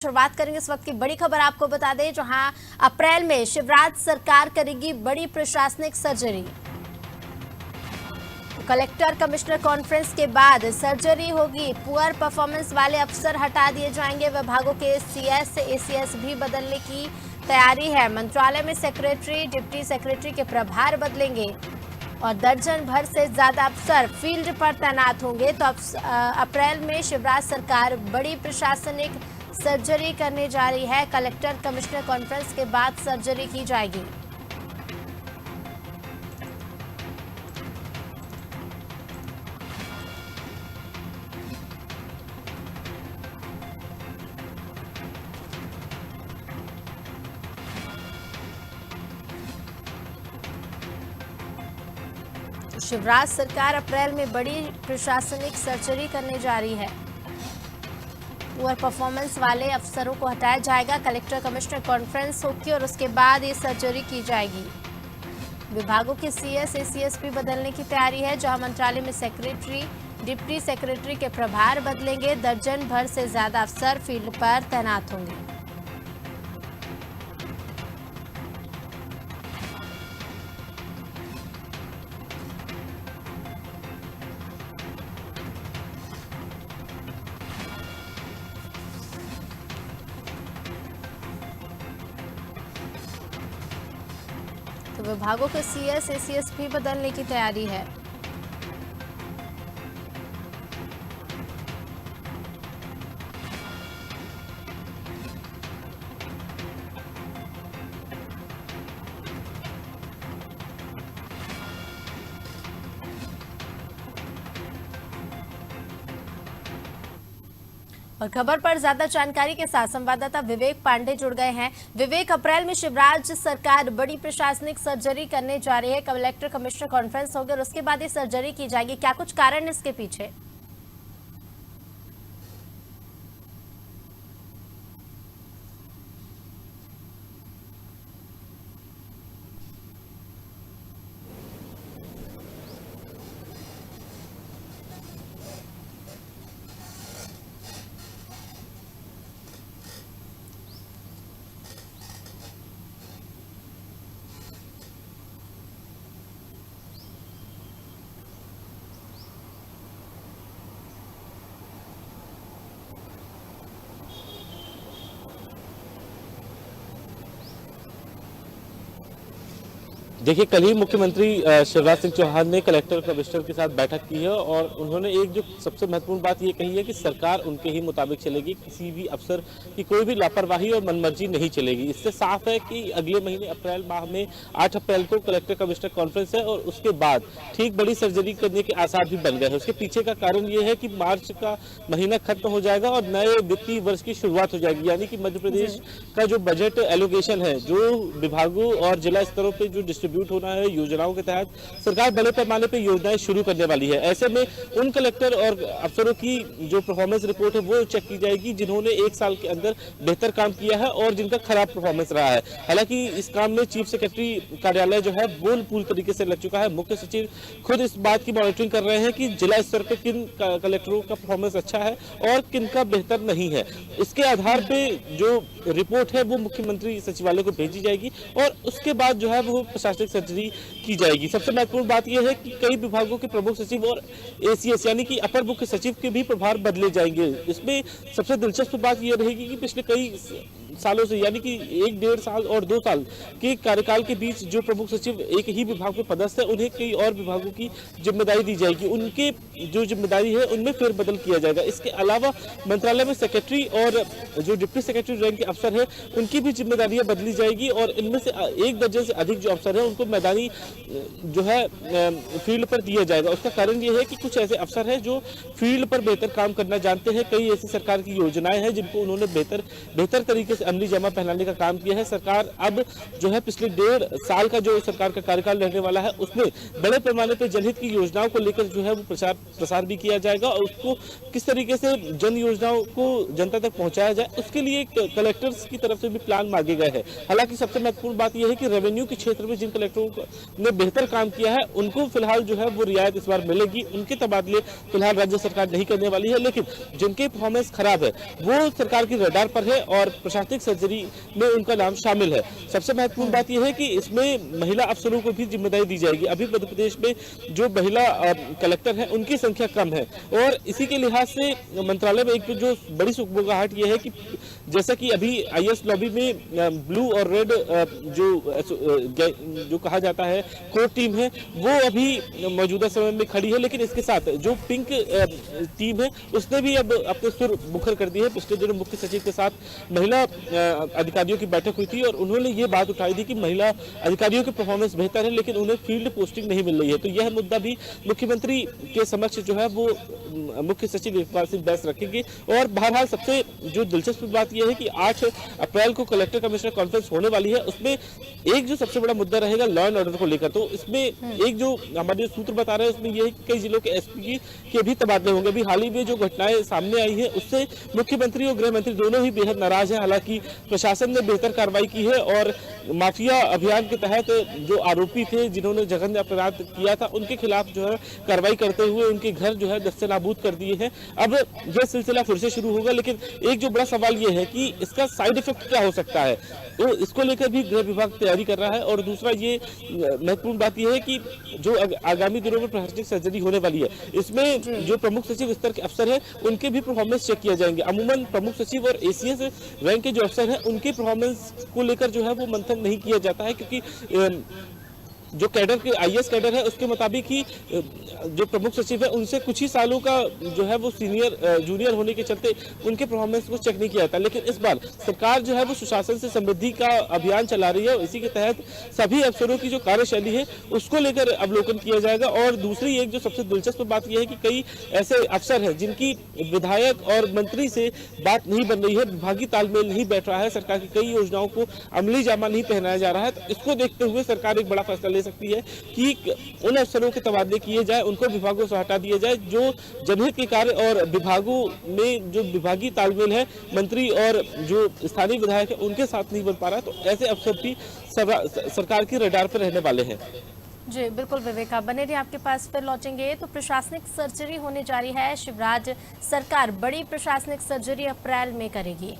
शुरुआत करेंगे इस वक्त की बड़ी खबर आपको बता दें, जहां अप्रैल में शिवराज सरकार करेगी बड़ी प्रशासनिक सर्जरी। कलेक्टर कमिश्नर कॉन्फ्रेंस के बाद सर्जरी होगी। पुअर परफॉर्मेंस वाले अफसर हटा दिए जाएंगे। विभागों के सीएस एसीएस भी बदलने की तैयारी है। मंत्रालय में सेक्रेटरी डिप्टी सेक्रेटरी के प्रभार बदलेंगे और दर्जन भर से ज्यादा अफसर फील्ड पर तैनात होंगे। तो अप्रैल में शिवराज सरकार बड़ी प्रशासनिक सर्जरी करने जा रही है। कलेक्टर कमिश्नर कॉन्फ्रेंस के बाद सर्जरी की जाएगी। शिवराज सरकार अप्रैल में बड़ी प्रशासनिक सर्जरी करने जा रही है। पुअर परफॉर्मेंस वाले अफसरों को हटाया जाएगा। कलेक्टर कमिश्नर कॉन्फ्रेंस होगी और उसके बाद ये सर्जरी की जाएगी। विभागों के सीएस एसीएस भी बदलने की तैयारी है, जहां मंत्रालय में सेक्रेटरी डिप्टी सेक्रेटरी के प्रभार बदलेंगे। दर्जन भर से ज्यादा अफसर फील्ड पर तैनात होंगे। तो विभागों के सीएस एसीएस भी बदलने की तैयारी है। और खबर पर ज्यादा जानकारी के साथ संवाददाता विवेक पांडे जुड़ गए हैं। विवेक, अप्रैल में शिवराज सरकार बड़ी प्रशासनिक सर्जरी करने जा रही है। कलेक्टर कमिश्नर कॉन्फ्रेंस होगी और उसके बाद ये सर्जरी की जाएगी। क्या कुछ कारण इसके पीछे? देखिए, कल ही मुख्यमंत्री शिवराज सिंह चौहान ने कलेक्टर कमिश्नर के साथ बैठक की है और उन्होंने एक जो सबसे महत्वपूर्ण बात ये कही है कि सरकार उनके ही मुताबिक चलेगी। किसी भी अफसर की कोई भी लापरवाही और मनमर्जी नहीं चलेगी। इससे साफ है कि अगले महीने अप्रैल माह में 8 अप्रैल को कलेक्टर कमिश्नर कॉन्फ्रेंस है और उसके बाद ठीक बड़ी सर्जरी करने के आसार भी बन गए हैं। उसके पीछे का कारण ये है कि मार्च का महीना खत्म हो जाएगा और नए वित्तीय वर्ष की शुरुआत हो जाएगी। यानी कि मध्य प्रदेश का जो बजट एलोकेशन है, जो विभागों और जिला स्तरों पर जो डिस्ट्रीब्यूट होना है योजनाओं के तहत, सरकार बड़े पैमाने पर योजनाएं शुरू करने वाली है। ऐसे में उन कलेक्टर और अफसरों की जो परफॉर्मेंस रिपोर्ट है वो चेक की जाएगी जिन्होंने एक साल के अंदर बेहतर काम किया है और जिनका खराब परफॉर्मेंस रहा है। हालांकि इस काम में चीफ सेक्रेटरी कार्यालय जो है वो पूरी तरीके से लग चुका है। मुख्य सचिव खुद इस बात की मॉनिटरिंग कर रहे हैं कि जिला स्तर पर किन कलेक्टरों का परफॉर्मेंस अच्छा है और किन का बेहतर नहीं है। इसके आधार पर जो रिपोर्ट है वो मुख्यमंत्री सचिवालय को भेजी जाएगी और उसके बाद जो है वो प्रशासनिक सर्जरी की जाएगी। सबसे महत्वपूर्ण बात यह है कि कई विभागों के प्रमुख सचिव और एसीएस यानी कि अपर मुख्य सचिव के भी प्रभार बदले जाएंगे। इसमें सबसे दिलचस्प बात यह रहेगी कि पिछले कई सालों से यानी कि 1-1.5 साल और 2 साल के कार्यकाल के बीच जो प्रमुख सचिव एक ही विभाग में पदस्थ है, उन्हें कई और विभागों की जिम्मेदारी दी जाएगी। उनके जो जिम्मेदारी है उनमें फेरबदल किया जाएगा। इसके अलावा मंत्रालय में सेक्रेटरी और जो डिप्टी सेक्रेटरी रैंक के अफसर है उनकी भी जिम्मेदारियां बदली जाएगी और इनमें से 1 दर्जन से अधिक जो अफसर है उनको मैदानी जो है फील्ड पर दिया जाएगा। उसका कारण ये है कि कुछ ऐसे अफसर हैं जो फील्ड पर बेहतर काम करना जानते हैं। कई ऐसी सरकार की योजनाएं हैं जिनको उन्होंने बेहतर तरीके से अमली जामा पहनाने का काम किया है। सरकार अब जो है पिछले 1.5 साल का जो सरकार का कार्यकाल रहने वाला है, उसमें बड़े पैमाने पर जनहित की योजनाओं को लेकर जो है वो प्रसार भी किया जाएगा और उसको किस तरीके से जन योजनाओं को जनता तक पहुंचाया जाए, उसके लिए कलेक्टर्स की तरफ से भी प्लान मांगे गए हैं। हालांकि सबसे महत्वपूर्ण बात यह है कि रेवेन्यू के क्षेत्र में जिन कलेक्टरों ने बेहतर काम किया है, उनको फिलहाल जो है वो रियायत इस बार मिलेगी। उनके तबादले फिलहाल राज्य सरकार नहीं करने वाली है, लेकिन जिनके परफॉर्मेंस खराब है वो सरकार की रडार पर है और प्रशासनिक सर्जरी में उनका नाम शामिल है। सबसे महत्वपूर्ण बात यह है कि इसमें महिला अफसरों को भी जिम्मेदारी दी जाएगी। अभी मध्य प्रदेश में जो महिला कलेक्टर है उनकी संख्या कम है और इसी के लिहाज से मंत्रालय में एक जो बड़ी सुगबुगाहट यह है कि जैसा कि अभी आईएएस लॉबी में ब्लू और रेड जो कहा जाता है कोर टीम है, वो अभी मौजूदा समय में खड़ी है, लेकिन इसके साथ जो पिंक टीम है उसने भी अब अपने सुर मुखर कर दिए है। पिछले दिनों मुख्य सचिव के साथ महिला अधिकारियों की बैठक हुई थी और उन्होंने ये बात उठाई थी कि महिला अधिकारियों की परफॉर्मेंस बेहतर है, लेकिन उन्हें फील्ड पोस्टिंग नहीं मिल रही है। तो यह मुद्दा भी मुख्यमंत्री के समक्ष जो है वो मुख्य सचिव इकबाल सिंह बैस रखेंगे। और बहरहाल सबसे जो दिलचस्प बात यह है कि 8 अप्रैल को कलेक्टर कमिश्नर कॉन्फ्रेंस होने वाली है, उसमें एक जो सबसे बड़ा मुद्दा रहेगा लॉ एंड ऑर्डर को लेकर। तो इसमें एक जो हमारे सूत्र बता रहे हैं उसमें यह है कि कई जिलों के एसपी के भी तबादले होंगे। अभी हाल ही में जो घटनाएं सामने आई है उससे मुख्यमंत्री और गृह मंत्री दोनों ही बेहद नाराज है। हालांकि प्रशासन ने बेहतर कार्रवाई की है और माफिया अभियान के तहत जो आरोपी थे जिन्होंने जघन्य अपराध किया था उनके खिलाफ जो है कार्रवाई करते हुए उनके घर जो है नस्ते नाबूद कर दिए हैं। अब यह सिलसिला फिर से शुरू होगा, लेकिन एक जो बड़ा सवाल यह है कि इसका साइड इफेक्ट क्या हो सकता है, तो इसको लेकर भी गृह विभाग तैयारी कर रहा है। और दूसरा ये महत्वपूर्ण बात यह है कि जो आगामी दिनों में प्रशासनिक सर्जरी होने वाली है, इसमें जो प्रमुख सचिव स्तर के अफसर हैं उनके भी परफॉर्मेंस चेक किया जाएंगे। अमूमन प्रमुख सचिव और एसीएस रैंक के जो अफसर हैं उनके परफॉर्मेंस को लेकर जो है वो मंथन नहीं किया जाता है, क्योंकि जो कैडर के आईएएस कैडर है उसके मुताबिक ही जो प्रमुख सचिव है उनसे कुछ ही सालों का जो है वो जूनियर होने के चलते उनके परफॉर्मेंस को चेक नहीं किया जाता। लेकिन इस बार सरकार जो है वो सुशासन से समृद्धि का अभियान चला रही है और इसी के तहत सभी अफसरों की जो कार्यशैली है उसको लेकर अवलोकन किया जाएगा। और दूसरी एक जो सबसे दिलचस्प बात यह है कि कई ऐसे अफसर हैं जिनकी विधायक और मंत्री से बात नहीं बन रही है, विभागीय तालमेल नहीं बैठ रहा है, सरकार की कई योजनाओं को अमली जामा नहीं पहनाया जा रहा है। तो इसको देखते हुए सरकार एक बड़ा फैसला ले सकती है कि उन अफसरों के तबादले किए जाए, उनको विभागों से हटा दिया जाए जो जनहित के कार्य और विभागों में जो विभागीय तालमेल है मंत्री और जो स्थानीय विधायक है उनके साथ नहीं बन पा रहा है। तो ऐसे अफसर भी सरकार की रडार पर रहने वाले हैं। जी बिल्कुल विवेक, आप बने रहिए, आपके पास फिर लौटेंगे। तो प्रशासनिक सर्जरी होने जा रही है, शिवराज सरकार बड़ी प्रशासनिक सर्जरी अप्रैल में करेगी।